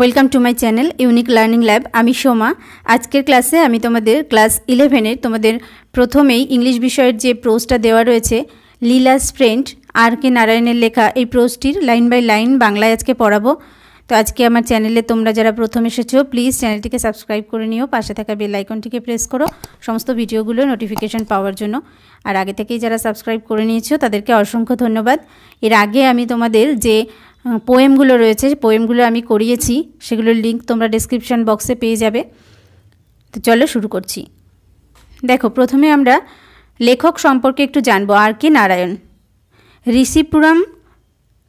Welcome to my channel unique learning lab. আমি সোমা। আজকের ক্লাসে আমি তোমাদের ক্লাস 11-এর তোমাদের প্রথমেই ইংলিশ বিষয়ের যে প্রোজটা দেওয়া রয়েছে লীলাস ফ্রেন্ড আর কে নারায়ণের লেখা, এই প্রোজটির লাইন বাই লাইন বাংলায় আজকে পড়াবো। তো আজকে আমার চ্যানেলে তোমরা যারা প্রথম এসেছো প্লিজ চ্যানেলটিকে সাবস্ক্রাইব করে নিও, পাশে থাকা বেল আইকনটিকে প্রেস করো সমস্ত ভিডিওগুলো নোটিফিকেশান পাওয়ার জন্য। আর আগে থেকেই যারা সাবস্ক্রাইব করে নিয়েছো তাদেরকে অসংখ্য ধন্যবাদ। এর আগে আমি তোমাদের যে পোয়েমগুলো রয়েছে পোয়েমগুলো আমি করিয়েছি, সেগুলোর লিঙ্ক তোমরা ডেসক্রিপশন বক্সে পেয়ে যাবে। তো চলো শুরু করছি। দেখো, প্রথমে আমরা লেখক সম্পর্কে একটু জানবো। আর কে নারায়ণ। ঋষিপুরম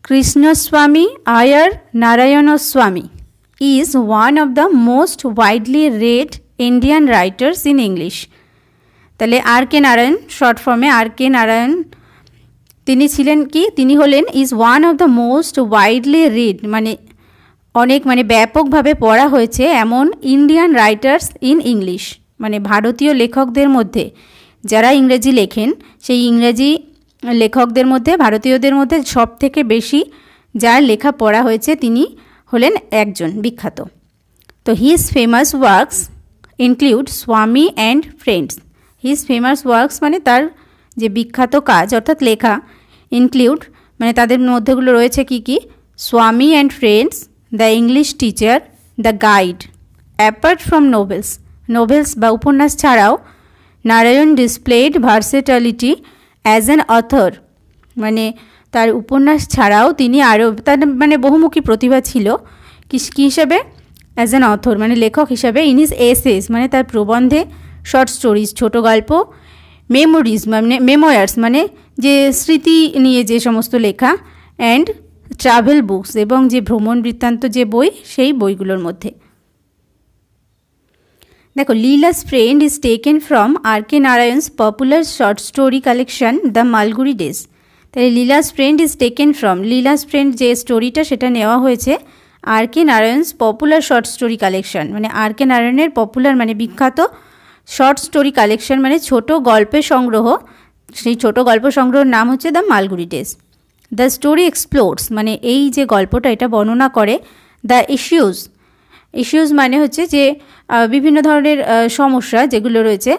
কৃষ্ণস্বামী আয়ার Narayanaswamy is one of the most widely read Indian writers in English. তাহলে আর কে নারায়ণ, শর্ট ফর্মে আর কে নারায়ণ, তিনি ছিলেন কি, তিনি হলেন is one of the most widely read, মানে অনেক ব্যাপকভাবে পড়া হয়েছে এমন ইন্ডিয়ান রাইটার্স ইন ইংলিশ, মানে ভারতীয় লেখকদের মধ্যে যারা ইংরেজি লেখেন সেই ইংরেজি লেখকদের মধ্যে ভারতীয়দের মধ্যে সব থেকে বেশি যার লেখা পড়া হয়েছে তিনি হলেন একজন বিখ্যাত। তো হিজ ফেমাস ওয়ার্কস ইনক্লুড স্বামী and friends. His famous works মানে তার যে বিখ্যাত কাজ অর্থাৎ লেখা, ইনক্লুড মানে তাদের মধ্যেগুলো রয়েছে কি কি, Swami and friends, the English teacher, the guide. Apart from novels বা উপন্যাস ছাড়াও Narayan displayed versatility as an author, মানে তার উপন্যাস ছাড়াও তিনি আরও তার বহুমুখী প্রতিভা ছিল কী হিসাবে, অ্যাজ অ্যান অথর মানে লেখক হিসাবে, ইন হিজ এসেস মানে তার প্রবন্ধে, শর্ট স্টোরিজ ছোটো গল্প, মেমোরিজ মানে মেমোয়ার্স মানে যে স্মৃতি নিয়ে যে সমস্ত লেখা, অ্যান্ড ট্রাভেল বুকস এবং যে ভ্রমণ বৃত্তান্ত যে বই, সেই বইগুলোর মধ্যে। দেখো, Leela's friend is taken from R K Narayan's popular short story collection the Malgudi days. তাহলে Leela's friend is taken from, Leela's friend যে স্টোরিটা সেটা নেওয়া হয়েছে R K Narayan's popular short story collection, মানে আর কে নারায়ণের পপুলার মানে বিখ্যাত শর্ট স্টোরি কালেকশন মানে ছোট গল্পের সংগ্রহ, সেই ছোট গল্প সংগ্রহের নাম হচ্ছে the Malgudi days. The story explores মানে এই যে গল্পটা এটা বর্ণনা করে দ্য ইস্যুজ মানে হচ্ছে যে বিভিন্ন ধরনের সমস্যা যেগুলো রয়েছে,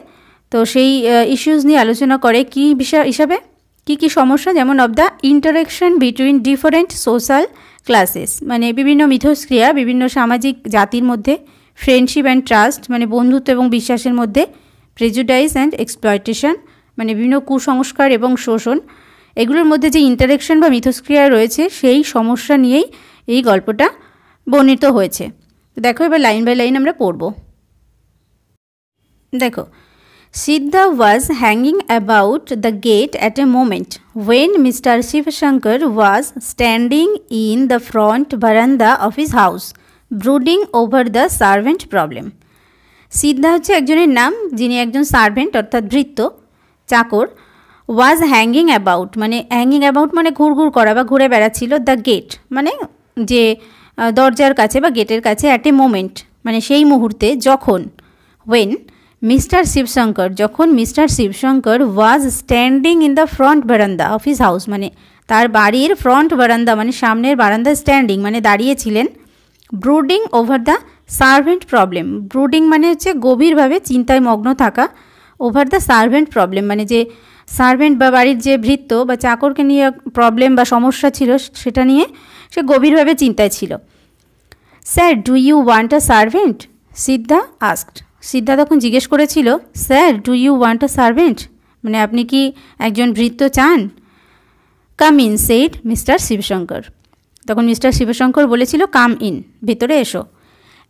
তো সেই ইস্যুজ নিয়ে আলোচনা করে কি বিষয় হিসাবে, কি সমস্যা, যেমন of the interaction between different social classes মানে বিভিন্ন মিথস্ক্রিয়া বিভিন্ন সামাজিক জাতির মধ্যে, ফ্রেন্ডশিপ অ্যান্ড ট্রাস্ট মানে বন্ধুত্ব এবং বিশ্বাসের মধ্যে, প্রেজুডাইস অ্যান্ড এক্সপ্লয়টেশন মানে বিভিন্ন কুসংস্কার এবং শোষণ, এগুলোর মধ্যে যে ইন্টারাকশন বা মিথস্ক্রিয়া রয়েছে সেই সমস্যা নিয়েই এই গল্পটা বর্ণিত হয়েছে। তো দেখো এবার লাইন বাই লাইন আমরা পড়ব। দেখো, Siddha was hanging about the gate at a moment when Mr. Shivashankar was standing in the front veranda of his house, brooding over the servant problem. সিদ্ধা হচ্ছে একজনের নাম যিনি একজন সার্ভেন্ট অর্থাৎ ভৃত্য চাকর। ওয়াজ হ্যাঙ্গিং অ্যাবাউট মানে ঘুরঘুর করা বা ঘুরে বেড়াচ্ছিল, দ্য গেট মানে যে দরজার কাছে বা গেটের কাছে, অ্যাট এ মোমেন্ট মানে সেই মুহূর্তে, যখন, ওয়েন যখন mister Shivshankar was standing in the front বারান্দা অফ হিজ হাউস মানে তার বাড়ির ফ্রন্ট বারান্দা মানে সামনের বারান্দা, স্ট্যান্ডিং মানে দাঁড়িয়েছিলেন, brooding over the servant problem. Brooding মানে হচ্ছে গভীরভাবে চিন্তায় মগ্ন থাকা, ওভার দ্য সার্ভেন্ট প্রবলেম মানে যে সার্ভেন্ট বা বাড়ির যে ভৃত্য বা চাকরকে নিয়ে প্রবলেম বা সমস্যা ছিল সেটা নিয়ে সে গভীরভাবে চিন্তায় ছিল। Sir, do you want a servant? Siddha asked. Siddha তখন জিজ্ঞেস করেছিল, sir do you want a servant মানে আপনি কি একজন ভৃত্য চান? Come in said mister Shivshankar. তখন মিস্টার শিবশঙ্কর বলেছিল, কাম ইন ভেতরে এসো।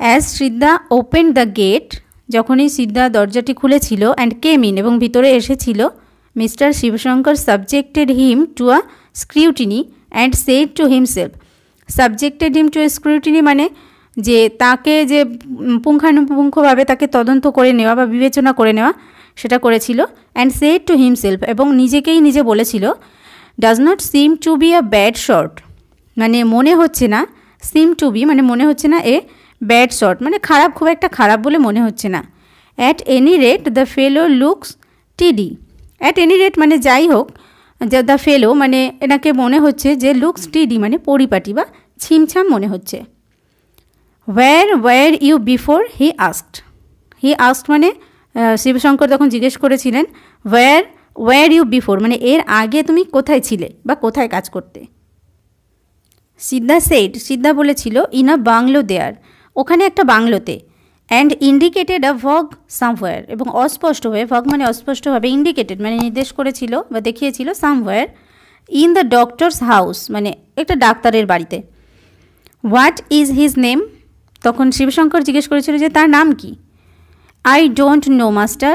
As Siddha open the gate যখনই সিদ্ধা দরজাটি খুলেছিল, অ্যান্ড কেম ইন এবং ভিতরে এসেছিল, mister Shivshankar subjected him to a scrutiny and said to himself. Subjected him to a scrutiny মানে যে তাকে যে পুঙ্খানুপুঙ্খভাবে তাকে তদন্ত করে নেওয়া বা বিবেচনা করে নেওয়া সেটা করেছিল, অ্যান্ড সেড টু হিমসেলফ এবং নিজেকেই নিজে বলেছিল, does not seem to be a bad sort মানে মনে হচ্ছে না, সিম টু বি মানে মনে হচ্ছে না, এ ব্যাড শর্ট মানে খারাপ, খুব একটা খারাপ বলে মনে হচ্ছে না। At any rate the fellow looks টিডি। অ্যাট এনি রেট মানে যাই হোক, দ্য ফেলো মানে এনাকে মনে হচ্ছে যে লুকস টিডি মানে পরিপাটি বা ছিমছাম মনে হচ্ছে। Where you before he asked মানে শিবশঙ্কর তখন জিজ্ঞেস করেছিলেন ওয়্যার ইউ বিফোর মানে এর আগে তুমি কোথায় ছিলে বা কোথায় কাজ করতে। সিদ্ধা বলেছিল ইন আ বাংলো দেয়ার, ওখানে একটা বাংলোতে। অ্যান্ড ইন্ডিকেটেড আ ভগ সামওয়্যার, এবং অস্পষ্টভাবে, ভগ মানে অস্পষ্টভাবে, ইন্ডিকেটেড মানে নির্দেশ করেছিল বা দেখিয়েছিল, somewhere in the doctors house মানে একটা ডাক্তারের বাড়িতে। হোয়াট ইজ হিজ নেম, তখন শিবশঙ্কর জিজ্ঞেস করেছিল যে তার নাম কি। I don't know master,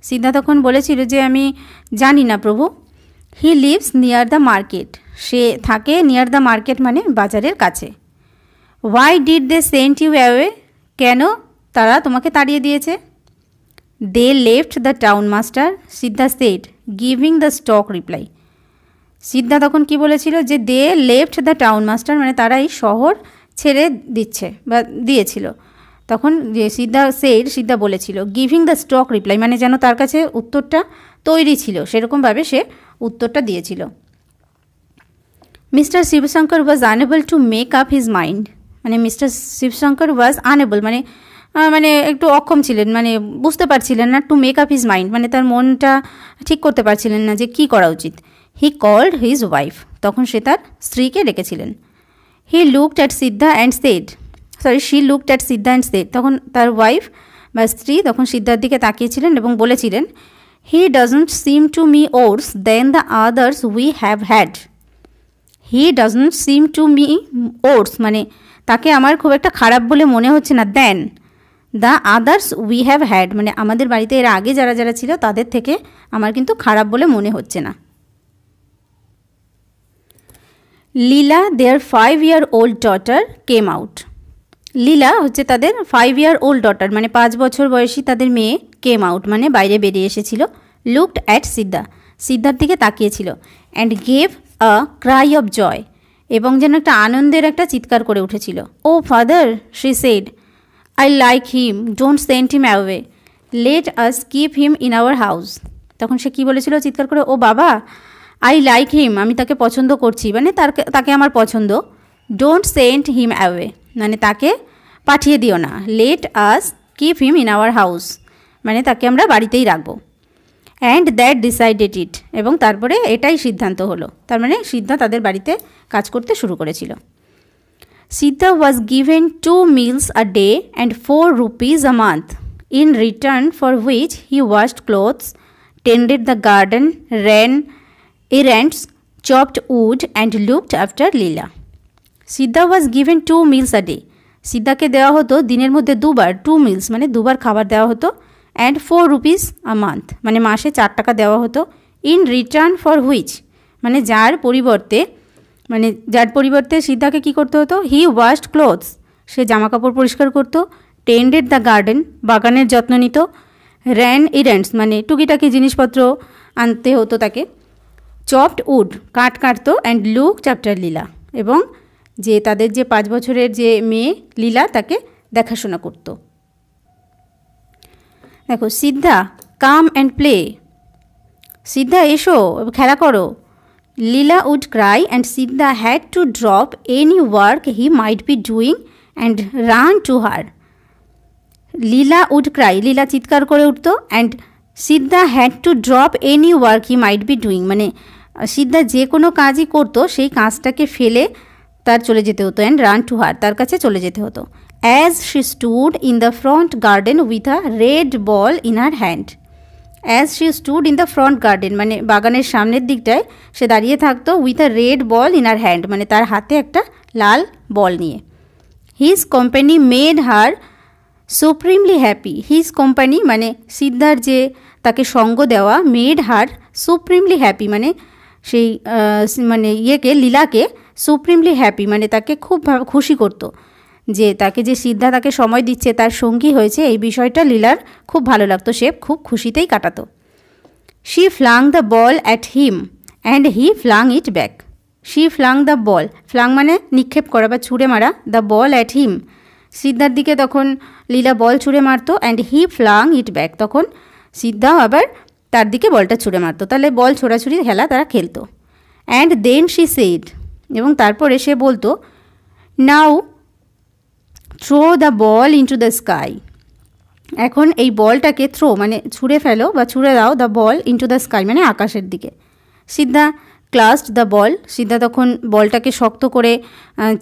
Siddha তখন বলেছিল যে আমি জানি না প্রভু। He lives near the market, সে থাকে নিয়ার দ্য মার্কেট মানে বাজারের কাছে। Why did they sent you away, কেন তারা তোমাকে তাড়িয়ে দিয়েছে। They left the town master, Siddha said, giving the stock reply. Siddha তখন কি বলেছিল যে they left the town master মানে তারা এই শহর ছেড়ে দিচ্ছে বা দিয়েছিল। তখন যে সিদ্ধা বলেছিল গিভিং দ্য স্টক রিপ্লাই মানে যেন তার কাছে উত্তরটা তৈরি ছিল, সেরকমভাবে সে উত্তরটা দিয়েছিল। Mister Shivshankar was unable to make up his mind, মানে মিস্টার শিবশঙ্কর ওয়াজ আনএবল মানে একটু অক্ষম ছিলেন, মানে বুঝতে পারছিলেন না, to make up his mind মানে তার মনটা ঠিক করতে পারছিলেন না যে কী করা উচিত। হি কল্ড হিজ ওয়াইফ, তখন সে তার স্ত্রীকে ডেকেছিলেন। She looked at Siddha and said, তখন তার ওয়াইফ বা স্ত্রী তখন সিদ্ধার দিকে তাকিয়েছিলেন এবং বলেছিলেন, he doesn't seem to me worse than the others we have had. He doesn't seem to me worse মানে তাকে আমার খুব একটা খারাপ বলে মনে হচ্ছে না, than the others we have had মানে আমাদের বাড়িতে এর আগে যারা যারা ছিল তাদের থেকে আমার কিন্তু খারাপ বলে মনে হচ্ছে না। লীলা দেয়ার 5-year-old ডটার কেম আউট, লীলা হচ্ছে তাদের 5-year-old ডটার মানে 5 বছর বয়সী তাদের মেয়ে, কেম আউট মানে বাইরে বেরিয়ে এসেছিল। লুকড অ্যাট সিদ্ধার দিকে তাকিয়েছিল। And gave a cry of joy, এবং যেন একটা আনন্দের একটা চিৎকার করে উঠেছিল। O father, she said, I like him, don't send him away, let us keep him in our house. তখন সে কী বলেছিল চিৎকার করে, ও বাবা, আই লাইক হিম আমি তাকে পছন্দ করছি মানে তাকে আমার পছন্দ, ডোন্ট সেন্ড হিম অ্যাওয়ে মানে তাকে পাঠিয়ে দিও না, late us keep him in our house মানে তাকে আমরা বাড়িতেই রাখবো। অ্যান্ড দ্যাট ডিসাইডেড ইট, এবং তারপরে এটাই সিদ্ধান্ত হলো, তার মানে সিদ্ধা তাদের বাড়িতে কাজ করতে শুরু করেছিল। সিদ্ধা was given 2 meals a day and 4 rupees a month, in return for which he washed clothes, tended the garden, ran errands, chopped wood and looked after Leela. Siddha was given 2 meals a day, সিদ্ধাকে দেওয়া হতো দিনের মধ্যে 2 বার, 2 meals মানে 2 বার খাবার দেওয়া হতো। And 4 rupees a month মানে মাসে 4 টাকা দেওয়া হতো। ইন রিটার্ন ফর হুইচ মানে যার পরিবর্তে সিদ্ধাকে কী করতে হতো, হি ওয়াশড ক্লোথস সে জামা কাপড় পরিষ্কার করতো, টেন্ডেড দ্য গার্ডেন বাগানের যত্ন নিত, র্যান ইরেন্টস মানে টুকিটাকি জিনিসপত্র আনতে হতো তাকে, চপড উড কাঠ কাটতো, অ্যান্ড লুকড আফটার লীলা এবং যে তাদের যে 5 বছরের যে মেয়ে লীলা তাকে দেখাশোনা করতো। দেখো, সিদ্ধা কাম অ্যান্ড প্লে, সিদ্ধা এসো খেলা করো। Leela would cry and Siddha had to drop any work he might be doing and run to her. Leela would cry Leela চিৎকার করে উঠতো, and Siddha had to drop any work he might be doing মানে সিদ্ধা যে কোনো কাজই করতো সেই কাজটাকে ফেলে তার চলে যেতে হতো, অ্যান্ড রান টু হার তার কাছে চলে যেতে হতো। As she stood in the front garden with a red ball in her hand. As she stood in the front garden মানে বাগানের সামনের দিকটায় সে দাঁড়িয়ে থাকতো, with a red ball in her hand মানে তার হাতে একটা লাল বল নিয়ে। His company made her supremely happy, his company মানে সিদ্ধার যে তাকে সঙ্গ দেওয়া, মেড হার সুপ্রিমলি হ্যাপি মানে সেই মানে লীলাকে সুপ্রিমলি হ্যাপি মানে তাকে খুব খুশি করতো, যে তাকে যে সিদ্ধা তাকে সময় দিচ্ছে তার সঙ্গী হয়েছে এই বিষয়টা লীলার খুব ভালো লাগতো, সে খুব খুশিতেই কাটাতো। She flung the ball at him and he flung it back. She flung the ball, flung মানে নিক্ষেপ করা বা ছুঁড়ে মারা, দ্য বল অ্যাট হিম সিদ্ধার দিকে তখন লীলা বল ছুঁড়ে মারতো, and he flung it back তখন সিদ্ধাও আবার তার দিকে বলটা ছুঁড়ে মারতো, তাহলে বল ছোড়াছুড়ি খেলা তারা খেলতো। অ্যান্ড দেন শি সেড এবং তারপরে সে বলতো, now throw the ball into the sky. এখন এই বলটাকে থ্রো মানে ছুঁড়ে ফেলো বা ছুঁড়ে দাও, the ball into the sky মানে আকাশের দিকে। সিদ্ধা ক্লাসড দ্য বল, সিদ্ধা তখন বলটাকে শক্ত করে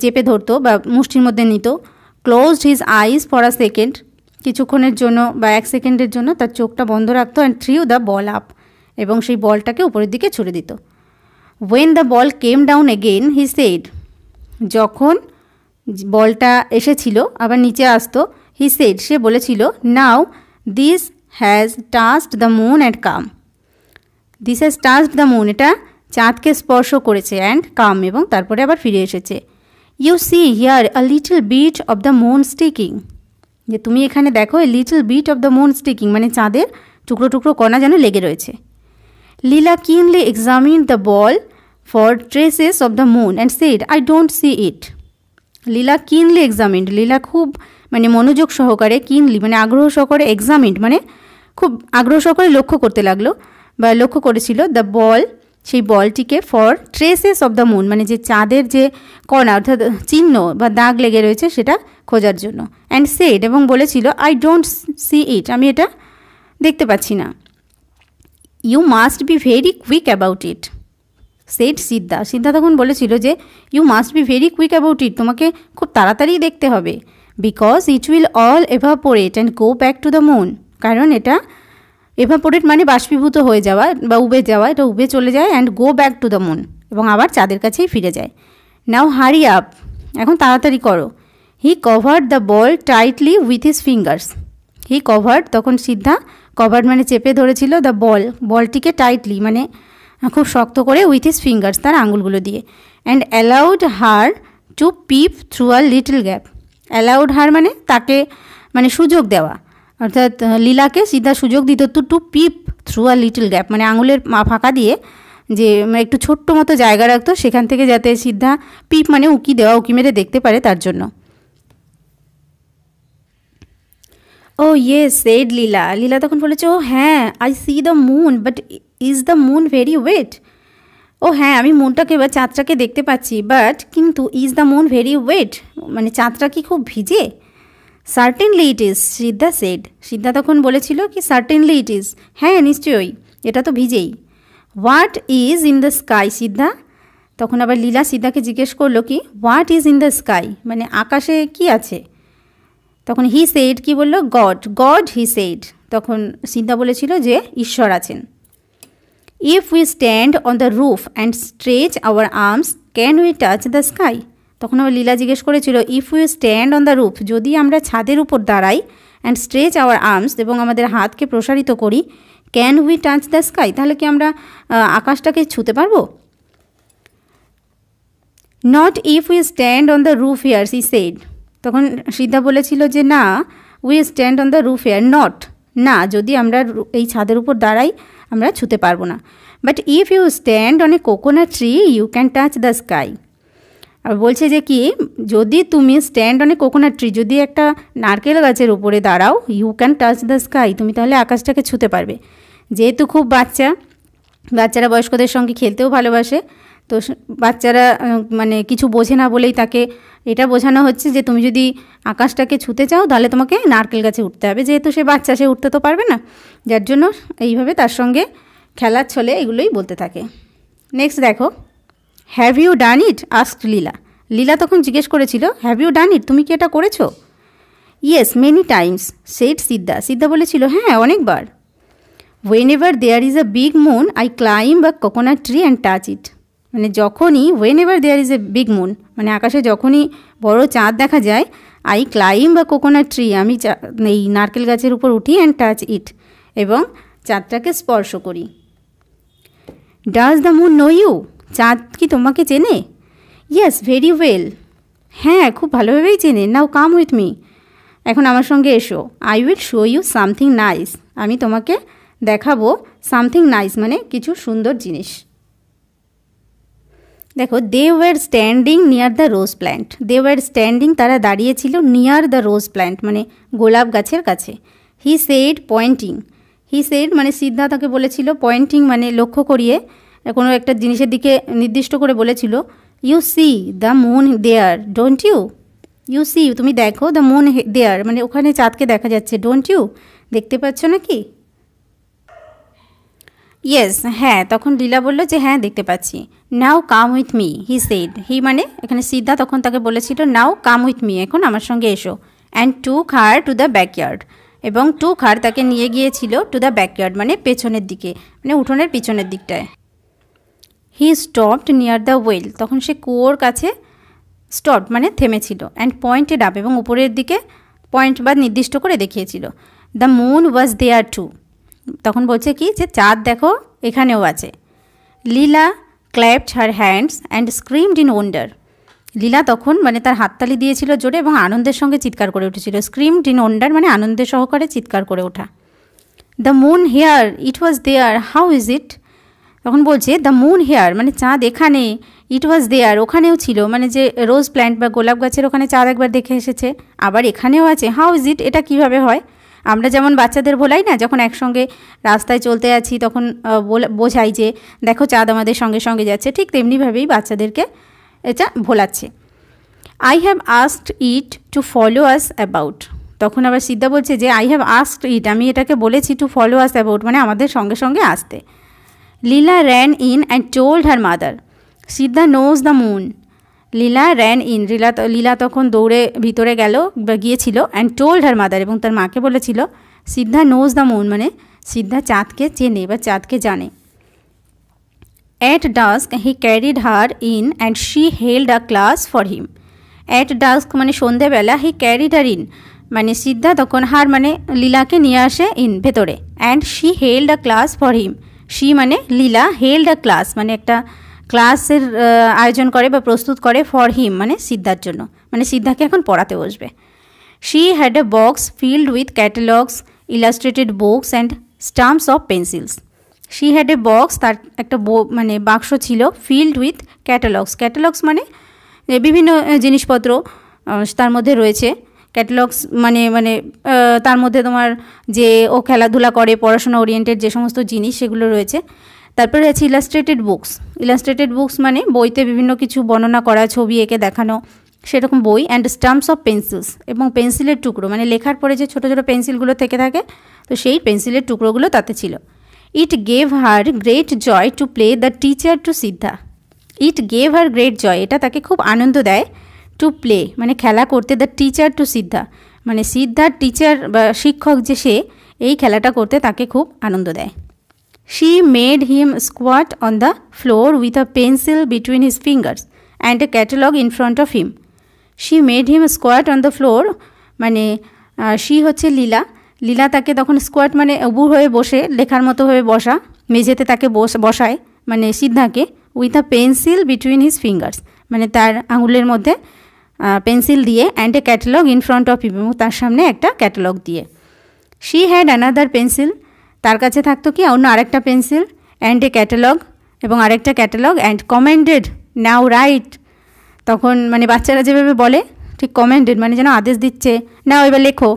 চেপে ধরতো বা মুষ্টির মধ্যে নিত। Closed his eyes for a second, কিছুক্ষণের জন্য বা 1 সেকেন্ডের জন্য তার চোখটা বন্ধ রাখতো। And threw the ball up, এবং সেই বলটাকে উপরের দিকে ছুড়ে দিত। When the ball came down again he said, যখন বলটা এসেছিল আবার নিচে আসতো, হি সেড সে বলেছিল, now this has touched the moon and come. This has touched the moon, এটা চাঁদকে স্পর্শ করেছে, অ্যান্ড কাম এবং তারপরে আবার ফিরে এসেছে। You see here a little bit of the moon sticking, যে তুমি এখানে দেখো a little bit of the moon sticking মানে চাঁদের টুকরো টুকরো কণা যেন লেগে রয়েছে। Leela keenly examine the ball for traces of the moon and said, I don't see it. Leela keenly examined, লীলা খুব মানে মনোযোগ সহকারে, কিনলি মানে আগ্রহ সহকারে, এক্সামিন্ড মানে খুব আগ্রহ সহকারে লক্ষ্য করতে লাগলো বা লক্ষ্য করেছিল, দ্য বল সেই বলটিকে, for traces of the moon মানে যে চাঁদের যে কণা অর্থাৎ চিহ্ন বা দাগ লেগে রয়েছে সেটা খোঁজার জন্য। অ্যান্ড সেড এবং বলেছিল, আই ডোন্ট সি ইট আমি এটা দেখতে পাচ্ছি না। You must be very quick about it said Siddha, Siddha তখন বলেছিল যে you must be very quick about it, তোমাকে খুব তাড়াতাড়ি দেখতে হবে। Because it will all evaporate and go back to the moon, কারণ এটা এভাপোরেট মানে বাষ্পীভূত হয়ে যাওয়া বা উবে যাওয়া, এটা উবে চলে যায়, and go back to the moon এবং আবার চাঁদের কাছেই ফিরে যায়। নাও হারি আপ, এখন তাড়াতাড়ি করো। He covered the ball tightly with his fingers, he covered তখন সিদ্ধা, কভার্ড মানে চেপে ধরেছিল, দ্য বল বলটিকে টাইটলি মানে খুব শক্ত করে, উইথ হিজ ফিঙ্গার্স তার আঙুলগুলো দিয়ে। And allowed her to peep through a little gap, allowed her মানে তাকে মানে সুযোগ দেওয়া, অর্থাৎ লীলাকে সিদ্ধা সুযোগ দিত to peep through a little gap মানে আঙুলের ফাঁকা দিয়ে যে একটু ছোট্ট মতো জায়গা রাখতো, সেখান থেকে যাতে সিদ্ধা পিপ মানে উকি দেওয়া, উকি মেরে দেখতে পারে তার জন্য। ও ইয়েস সেড লীলা, লীলা তখন বলেছে, ও হ্যাঁ, I see the moon but is the moon very wet. ও হ্যাঁ, আমি মুনটাকে বা চাঁদটাকে দেখতে পাচ্ছি, বাট কিন্তু is the moon very wet মানে চাঁদটা কি খুব ভিজে? Certainly it is Sidda said, Sidda তখন বলেছিল কি সার্টেনলি ইট ইজ, হ্যাঁ নিশ্চয়ই এটা তো ভিজেই। What is in the sky Sidda, তখন আবার লীলা সিদ্ধাকে জিজ্ঞেস করলো কি what is in the sky মানে আকাশে কি আছে? তখন হি সেড কি বললো, গড, গড হি সেড, তখন সিদ্ধা বলেছিল যে ঈশ্বর আছেন। If we stand on the roof and stretch our arms can we touch the sky, তখন আবার লীলা জিজ্ঞেস করেছিল if we stand on the roof যদি আমরা ছাদের উপর দাঁড়াই, অ্যান্ড স্ট্রেচ আওয়ার আর্মস এবং আমাদের হাতকে প্রসারিত করি, can we touch the sky তাহলে কি আমরা আকাশটাকে ছুঁতে পারবো? Not if we stand on the roof here he said, তখন সিদ্ধা বলেছিল যে না, we stand on the roof here not, না যদি আমরা এই ছাদের উপর দাঁড়াই আমরা ছুঁতে পারবো না। But if you stand on a coconut tree you can touch the sky, আর বলছে যে কি যদি তুমি stand on a coconut tree যদি একটা নারকেল গাছের উপরে দাঁড়াও, you can touch the sky তুমি তাহলে আকাশটাকে ছুঁতে পারবে। যেহেতু খুব বাচ্চারা বয়স্কদের সঙ্গে খেলতেও ভালোবাসে, তো বাচ্চারা মানে কিছু বোঝে না বলেই তাকে এটা বোঝানো হচ্ছে যে তুমি যদি আকাশটাকে ছুঁতে চাও তাহলে তোমাকে নারকেল গাছে উঠতে হবে, যেহেতু সে বাচ্চা সে উঠতে তো পারবে না, যার জন্য এইভাবে তার সঙ্গে খেলার ছলে এগুলোই বলতে থাকে। নেক্সট দেখো, have you done it asked Leela, Leela তখন জিজ্ঞেস করেছিল হ্যাভ ইউ ডান ইট তুমি কি এটা করেছো? Yes many times said Siddha, Siddha বলেছিল হ্যাঁ অনেকবার। Whenever there is a big moon I climb a coconut tree and touch it, মানে যখনই whenever there is a big moon মানে আকাশে যখনই বড় চাঁদ দেখা যায়, I climb a coconut tree আমি এই নারকেল গাছের উপর উঠি অ্যান্ড টাচ ইট এবং চাঁদটাকে স্পর্শ করি। Does the moon know you, চাঁদ কি তোমাকে চেনে? ইয়েস ভেরি ওয়েল, হ্যাঁ খুব ভালোভাবেই চেনে। নাও কাম উইথ মি, এখন আমার সঙ্গে এসো। I will show you something nice, আমি তোমাকে দেখাবো সামথিং নাইস মানে কিছু সুন্দর জিনিস। দেখো they were standing near the rose plant, they were standing তারা দাঁড়িয়েছিল, নিয়ার দ্য রোজ প্ল্যান্ট মানে গোলাপ গাছের কাছে। He said pointing, he said মানে সিদ্ধা তাকে বলেছিল, পয়েন্টিং মানে লক্ষ্য করিয়ে কোনো একটা জিনিসের দিকে নির্দিষ্ট করে বলেছিল, you see the moon there don't you, you see, তুমি দেখো, দ্য মুন দেয়ার, মানে ওখানে চাঁদকে দেখা যাচ্ছে, ডোন্ট ইউ, দেখতে পাচ্ছ নাকি? ইয়েস, হ্যাঁ। তখন লীলা বললো যে হ্যাঁ দেখতে পাচ্ছি। Now come with me, he said. He মানে এখানে সিদ্ধা তখন তাকে বলেছিল নাও কাম উইথ মি, এখন আমার সঙ্গে এসো। And took her to the backyard, এবং টুক হার তাকে নিয়ে গিয়েছিল টু দ্য ব্যাকইয়ার্ড মানে পেছনের দিকে, মানে উঠোনের পিছনের দিকটায়। He stopped near the well, তখন সে কুয়োর কাছে স্টপ মানে থেমেছিল। অ্যান্ড পয়েন্টেড আপ, এবং উপরের দিকে পয়েন্ট বা নির্দিষ্ট করে দেখিয়েছিল। The moon was there too, তখন বলছে কি যে চাঁদ দেখো এখানেও আছে। Leela clapped her hands and screamed in wonder, Leela তখন মানে তার হাততালি দিয়েছিল জোরে এবং আনন্দের সঙ্গে চিৎকার করে উঠেছিল। স্ক্রিমড ইন ওয়ান্ডার মানে আনন্দের সহকারে চিৎকার করে ওঠা। The moon here, it was there, how is it, তখন বলছে দ্য মুন হেয়ার মানে চাঁদ এখানে, ইট ওয়াজ দেয়ার ওখানেও ছিল, মানে যে রোজ প্ল্যান্ট বা গোলাপ গাছের ওখানে চাঁদ একবার দেখে এসেছে, আবার এখানেও আছে। হাউ ইজ ইট, এটা কিভাবে হয়? আমরা যেমন বাচ্চাদের বলাই না, যখন একসঙ্গে রাস্তায় চলতে আছি তখন বোঝাই যে দেখো চাঁদ আমাদের সঙ্গে সঙ্গে যাচ্ছে, ঠিক তেমনিভাবেই বাচ্চাদেরকে এটা ভোলাচ্ছে। I have asked it to follow us about, তখন আবার সিদ্ধা বলছে যে আই হ্যাভ আস্কড ইট, আমি এটাকে বলেছি টু ফলো আস অ্যাবাউট মানে আমাদের সঙ্গে সঙ্গে আসতে। Leela ran in and told her mother, Sidda knows the moon. Leela ran in, Leela তখন দৌড়ে ভিতরে গিয়েছিল। অ্যান্ড টোল্ড হার মাদার, এবং তার মাকে বলেছিল সিদ্ধা নোজ দ্য মুন মানে সিদ্ধা চাঁদকে চেনে বা চাঁদকে জানে। At dusk he carried her in and she held a class for him. At dusk মানে সন্ধেবেলা, হি ক্যারিড হার ইন মানে সিদ্ধা তখন হার মানে লীলাকে নিয়ে আসে ইন ভেতরে। And she held a class for him, she মানে লীলা, হেল্ড আ ক্লাস মানে একটা ক্লাসের আয়োজন করে বা প্রস্তুত করে, ফর হিম মানে সিদ্ধার জন্য, মানে সিদ্ধাকে এখন পড়াতে বসবে। She had a box filled with catalogues, illustrated books and stamps of pencils. She had a box, তার একটা মানে বাক্স ছিল, ফিল্ড উইথ ক্যাটালগস, ক্যাটালগস মানে বিভিন্ন জিনিসপত্র তার মধ্যে রয়েছে। ক্যাটালগস মানে তার মধ্যে তোমার যে ও খেলাধুলা করে, পড়াশোনা ওরিয়েন্টেড যে সমস্ত জিনিস সেগুলো রয়েছে। তারপরে আছে ইলাস্ট্রেটেড বুকস, ইলাস্ট্রেটেড বুকস মানে বইতে বিভিন্ন কিছু বর্ণনা করা, ছবি এঁকে দেখানো সেরকম বই। অ্যান্ড স্টাম্পস অফ পেন্সিলস, এবং পেন্সিলের টুকরো মানে লেখার পরে যে ছোটো ছোটো পেন্সিলগুলো থেকে থাকে, তো সেই পেন্সিলের টুকরোগুলো তাতে ছিল। It gave her great joy to play the teacher to Siddha. It gave her great joy, এটা তাকে খুব আনন্দ দেয়। টু প্লে মানে খেলা করতে, দ্য টিচার টু সিদ্ধা মানে সিদ্ধার টিচার বা শিক্ষক যে সে, এই খেলাটা করতে তাকে খুব আনন্দ দেয়। She made him squat on the floor with a pencil between his fingers and a catalogue in front of him. She made him squat on the floor মানে শি হচ্ছে লীলা, লীলা তাকে তখন স্কোয়াট মানে উবু হয়ে বসে, লেখার মতো হয়ে বসা, মেঝেতে তাকে বসায় মানে সিদ্ধাকে, with a pencil between his fingers মানে তার আঙুলের মধ্যে পেন্সিল দিয়ে, and a catalogue in front of him এবং তার সামনে একটা ক্যাটালগ দিয়ে। শি হ্যাড অ্যানাদার পেন্সিল, তার কাছে থাকতো কি অন্য আরেকটা পেন্সিল, অ্যান্ড এ ক্যাটালগ এবং আরেকটা ক্যাটালগ, অ্যান্ড কমেন্ডেড নাও রাইট, তখন মানে বাচ্চারা যেভাবে বলে ঠিক কমেন্ডেড মানে যেন আদেশ দিচ্ছে, নাও এবার লেখো।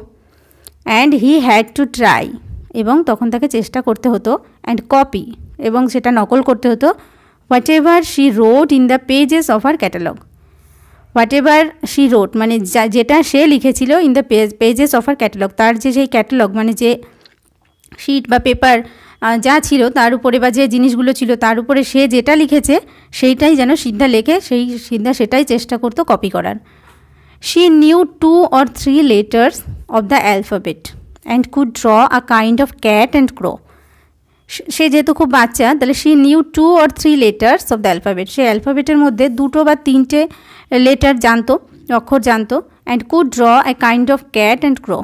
And he had to try, এবং তখন তাকে চেষ্টা করতে হতো, অ্যান্ড কপি এবং সেটা নকল করতে হতো, whatever she wrote in the pages of her catalogue. Whatever she wrote মানে যেটা সে লিখেছিল, in the pages of her catalogue, তার যে সেই ক্যাটালগ মানে যে শিট বা পেপার যা ছিল তার উপরে বা যে জিনিসগুলো ছিল তার উপরে সে যেটা লিখেছে সেইটাই যেন সিদ্ধা লেখে, সিদ্ধা সেটাই চেষ্টা করতো কপি করার। শি নিউ 2 or 3 letters of the alphabet and could draw a kind of cat and crow. সে যেহেতু খুব বাচ্চা, তাহলে শি নিউ 2 or 3 letters of the alphabet, সে অ্যালফাবেটের মধ্যে 2 বা 3টে লেটার জানতো, অক্ষর জানতো। And could draw a kind of cat and crow,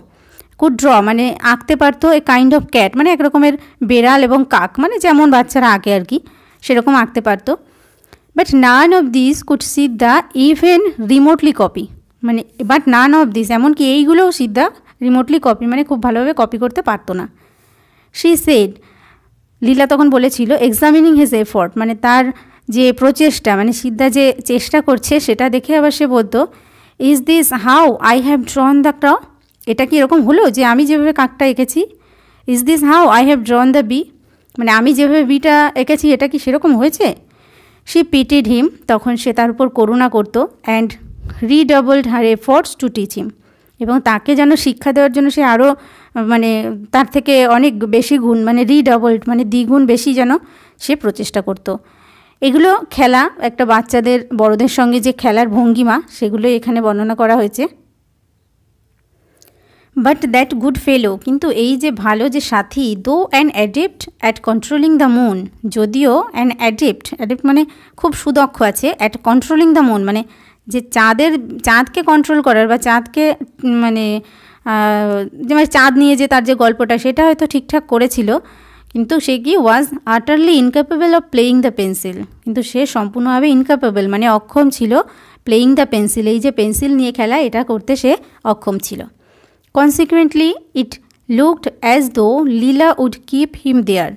could draw মানে আঁকতে পারতো, এ কাইন্ড অফ ক্যাট মানে এক রকমের বেড়াল এবং কাক মানে যেমন বাচ্চারা আঁকে আর কি সেরকম আঁকতে পারতো। But none of this could Siddha even remotely copy মানে, বাট নান অফ দিস এমনকি এইগুলোও সিদ্ধা রিমোটলি কপি মানে খুব ভালোভাবে কপি করতে পারতো না। শি সেড, লীলা তখন বলেছিল, এক্সামিনিং হিজ এফোর্ট মানে তার যে প্রচেষ্টা মানে সিদ্ধা যে চেষ্টা করছে সেটা দেখে আবার সে বলতো, is this how I have drawn the crow, এটা কি এরকম হলো যে আমি যেভাবে কাকটা এঁকেছি। Is this how I have drawn the B মানে আমি যেভাবে বিটা এঁকেছি এটা কি সেরকম হয়েছে। শি পিটিড হিম, তখন সে তার উপর করুণা করতো। And redoubled her efforts to teach him. এবং তাকে যেন শিক্ষা দেওয়ার জন্য সে আরও মানে তার থেকে অনেক বেশি গুণ মানে রিডবলড মানে দ্বিগুণ বেশি যেন সে প্রচেষ্টা করত। এগুলো খেলা একটা বাচ্চাদের বড়দের সঙ্গে যে খেলার ভঙ্গিমা সেগুলো এখানে বর্ণনা করা হয়েছে। বাট দ্যাট গুড ফেলো, কিন্তু এই যে ভালো যে সাথী, দো an adept at controlling the moon, যদিও অ্যান অ্যাডেপ্ট মানে খুব সুদক্ষ আছে, অ্যাট কন্ট্রোলিং দ্য মুন মানে যে চাঁদকে কন্ট্রোল করার বা চাঁদকে মানে যেমন চাঁদ নিয়ে যে তার যে গল্পটা সেটা হয়তো ঠিকঠাক করেছিল, কিন্তু সে কি was utterly incapable of playing the pencil, কিন্তু সে সম্পূর্ণভাবে ইনক্যাপেবল মানে অক্ষম ছিল প্লেয়িং দ্য পেন্সিল, এই যে পেন্সিল নিয়ে খেলা এটা করতে সে অক্ষম ছিল। Consequently, it looked as though Leela would keep him there,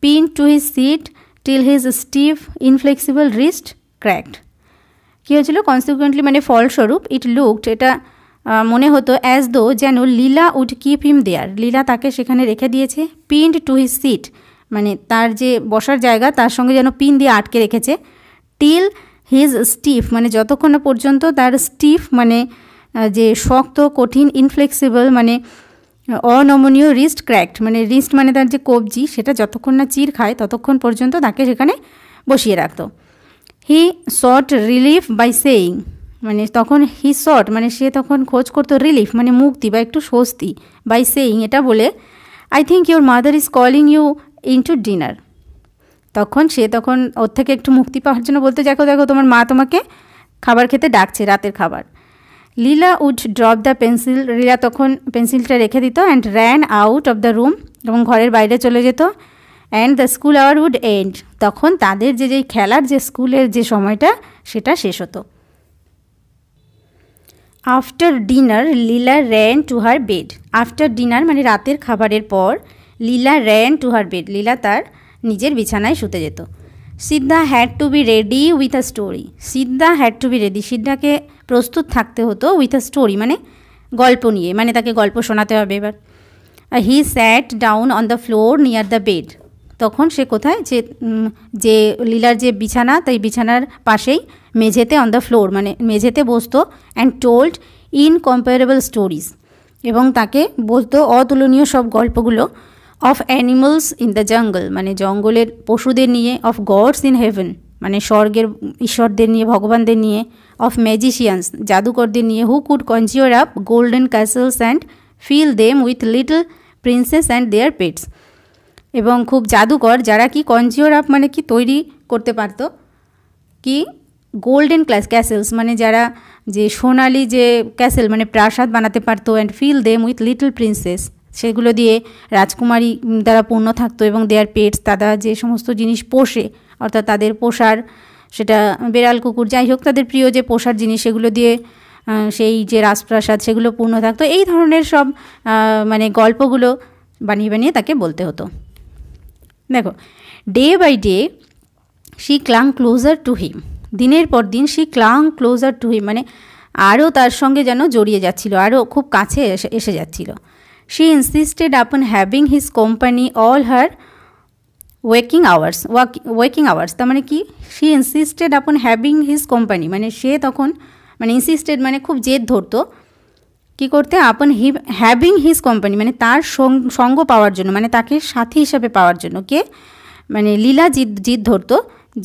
pinned to his seat till his stiff, inflexible wrist cracked. কী হয়েছিল? কনসিকুয়েন্টলি মানে ফলস্বরূপ, ইট লুকড এটা মনে হতো অ্যাজ দো যেন লীলা উড কিপ হিম দেয়ার, লীলা তাকে সেখানে রেখে দিয়েছে, পিনড টু হিজ সিট মানে তার যে বসার জায়গা তার সঙ্গে যেন পিন দিয়ে আটকে রেখেছে, টিল হিজ স্টিফ মানে যতক্ষণ না পর্যন্ত তার স্টিফ মানে যে শক্ত কঠিন, ইনফ্লেক্সিবল মানে অনমনীয়, রিস্ট ক্র্যাকড মানে রিস্ট মানে তার যে কবজি সেটা যতক্ষণ না চির খায় ততক্ষণ পর্যন্ত তাকে সেখানে বসিয়ে রাখত। হি সট রিলিফ বাই সেইং মানে তখন হি সট মানে সে তখন খোঁজ করতো রিলিফ মানে মুক্তি বা একটু স্বস্তি, বাই সেইং এটা বলে I think your mother is calling you into dinner, তখন ওর থেকে একটু মুক্তি পাওয়ার জন্য বলতে দেখো দেখো তোমার মা তোমাকে খাবার খেতে ডাকছে, রাতের খাবার। Leela would drop the pencil, Leela তখন পেন্সিলটা রেখে দিত, and ran out of the room এবং ঘরের বাইরে চলে যেত, and the school hour would end, তখন তাদের যে খেলার যে স্কুলের যে সময়টা সেটা শেষ হতো। After dinner Leela ran to her bed, after dinner মানে রাতের খাবারের পর Leela ran to her bed, Leela তার নিজের বিছানায় শুতে যেত। Sidda had to be ready with a story, Sidda had to be ready, সিদ্ধাকে প্রস্তুত থাকতে হতো উইথ আ স্টোরি মানে গল্প নিয়ে, মানে তাকে গল্প শোনাতে হবে। এবার he sat down on the floor near the bed, তখন সে কোথায় যে লীলার যে বিছানা তাই বিছানার পাশেই মেঝেতে অন দ্য ফ্লোর মানে মেঝেতে বসতো, অ্যান্ড টোল্ড ইনকম্পারেবল স্টোরিজ এবং তাকে বলতো অতুলনীয় সব গল্পগুলো, of animals in the jungle মানে জঙ্গলের পশুদের নিয়ে, অফ গডস ইন হেভেন মানে স্বর্গের ঈশ্বরদের নিয়ে ভগবানদের নিয়ে, অফ ম্যাজিশিয়ানস জাদুকরদের নিয়ে, who could conjure up golden castles and fill them with little princess and their pets, এবং খুব জাদুকর যারা কি কনজিওর আপ মানে কি তৈরি করতে পারতো কি গোল্ডেন ক্যাসেলস মানে যারা যে সোনালি যে ক্যাসেল মানে প্রাসাদ বানাতে পারতো, and fill them with little princess সেগুলো দিয়ে রাজকুমারী দ্বারা পূর্ণ থাকতো, এবং দেয়ার পেটস তারা যে সমস্ত জিনিস পোষে অর্থাৎ তাদের পোষার সেটা বেড়াল কুকুর যাই হোক তাদের প্রিয় যে পোষার জিনিস সেগুলো দিয়ে সেই যে রাজপ্রাসাদ সেগুলো পূর্ণ থাকতো, এই ধরনের সব মানে গল্পগুলো বানিয়ে বানিয়ে তাকে বলতে হতো। দেখো day by day she clung closer to him, দিনের পর দিন she clung closer to him মানে আরও তার সঙ্গে যেন জড়িয়ে যাচ্ছিল, আরও খুব কাছে এসে যাচ্ছিল। শি ইনসিস্টেড আপন having his company all her waking hours তার মানে কি শি ইনসিস্টেড আপন হ্যাভিং হিজ কোম্পানি মানে সে তখন মানে ইনসিস্টেড মানে খুব জেদ ধরতো কী করতে, আপন হ্যাভিং হিজ কোম্পানি মানে তার সঙ্গ পাওয়ার জন্য মানে তাকে সাথী হিসাবে পাওয়ার জন্য, কে মানে লীলা জিদ ধরতো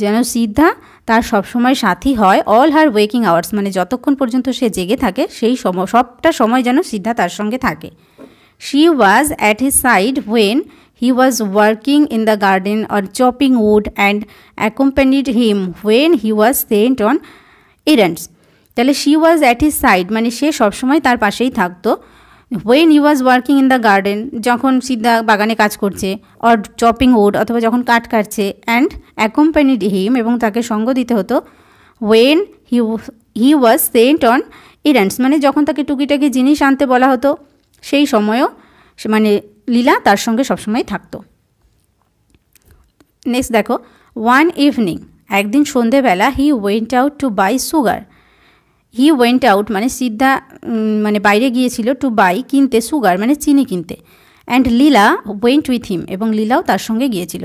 যেন সিদ্ধা তার সবসময় সাথী হয়, অল হার ওয়েকিং আওয়ার্স মানে যতক্ষণ পর্যন্ত সে জেগে থাকে সেই সবটা সময় যেন সিদ্ধা তার সঙ্গে থাকে। She was at his side when he was working in the garden or chopping wood, and accompanied him when he was sent on errands. তাহলে she was at his side মানে সে সবসময় তার পাশেই থাকতো, when he was working in the garden যখন সিদ্ধা বাগানে কাজ করছে, or chopping wood অথবা যখন কাঠ কাটছে, and accompanied him এবং তাকে সঙ্গ দিতে হতো when he was sent on errands মানে যখন তাকে টুকিটাকি জিনিস আনতে বলা হতো সেই সময়ও মানে লীলা তার সঙ্গে সবসময় থাকতো। নেক্সট দেখো ওয়ান ইভিনিং একদিন সন্ধেবেলা he went out to buy sugar, he went out মানে সিদ্ধা মানে বাইরে গিয়েছিল টু বাই কিনতে, সুগার মানে চিনি কিনতে, and Leela went with him এবং লীলাও তার সঙ্গে গিয়েছিল।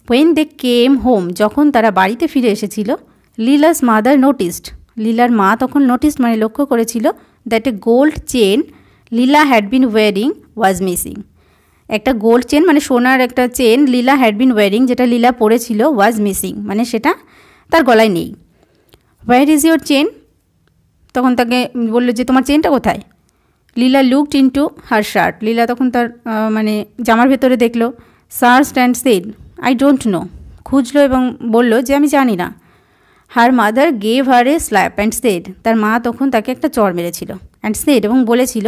ওয়েন দে কেম হোম যখন তারা বাড়িতে ফিরে এসেছিল, লীলাস মাদার নোটিসড লীলার মা তখন নোটিস মানে লক্ষ্য করেছিল that a gold chain Leela had been wearing was missing. একটা গোল্ড চেন মানে সোনার একটা chain Leela had been wearing, যেটা লীলা পরেছিল, ওয়াজ মিসিং মানে সেটা তার গলায় নেই। Where is your chain? তখন তাকে বললো যে তোমার চেনটা কোথায়? Leela looked into her shirt. Leela তখন তার মানে জামার ভেতরে দেখলো। Searched and said I don't know. খুঁজলো এবং বলল যে আমি জানি না। Her mother gave her a slap and said. তার মা তখন তাকে একটা চড় মেরেছিল। অ্যান্ড সেড এবং বলেছিল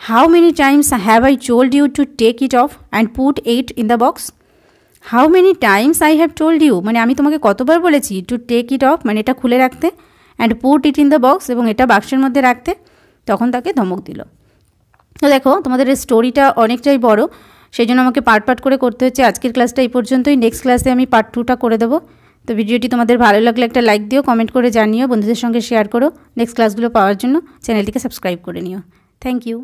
how many times have I told you to take it off and put it in the box? How many times I have told you মানে আমি তোমাকে কতবার বলেছি টু টেক ইট অফ মানে এটা খুলে রাখতে, and put it in the box এবং এটা বাক্সের মধ্যে রাখতে। তখন তাকে ধমক দিল। তো দেখো তোমাদের এই স্টোরিটা অনেকটাই বড়, সেই জন্য আমাকে পার্ট পার্ট করে করতে হচ্ছে। আজকের ক্লাসটা এই পর্যন্তই, নেক্সট ক্লাসে আমি পার্ট 2টা করে দেবো। তো ভিডিওটি তোমাদের ভালো লাগলে একটা লাইক দিও, কমেন্ট করে জানিও, বন্ধুদের সঙ্গে শেয়ার করো। নেক্সট ক্লাসগুলো পাওয়ার জন্য চ্যানেলটিকে সাবস্ক্রাইব করে নিও। Thank you.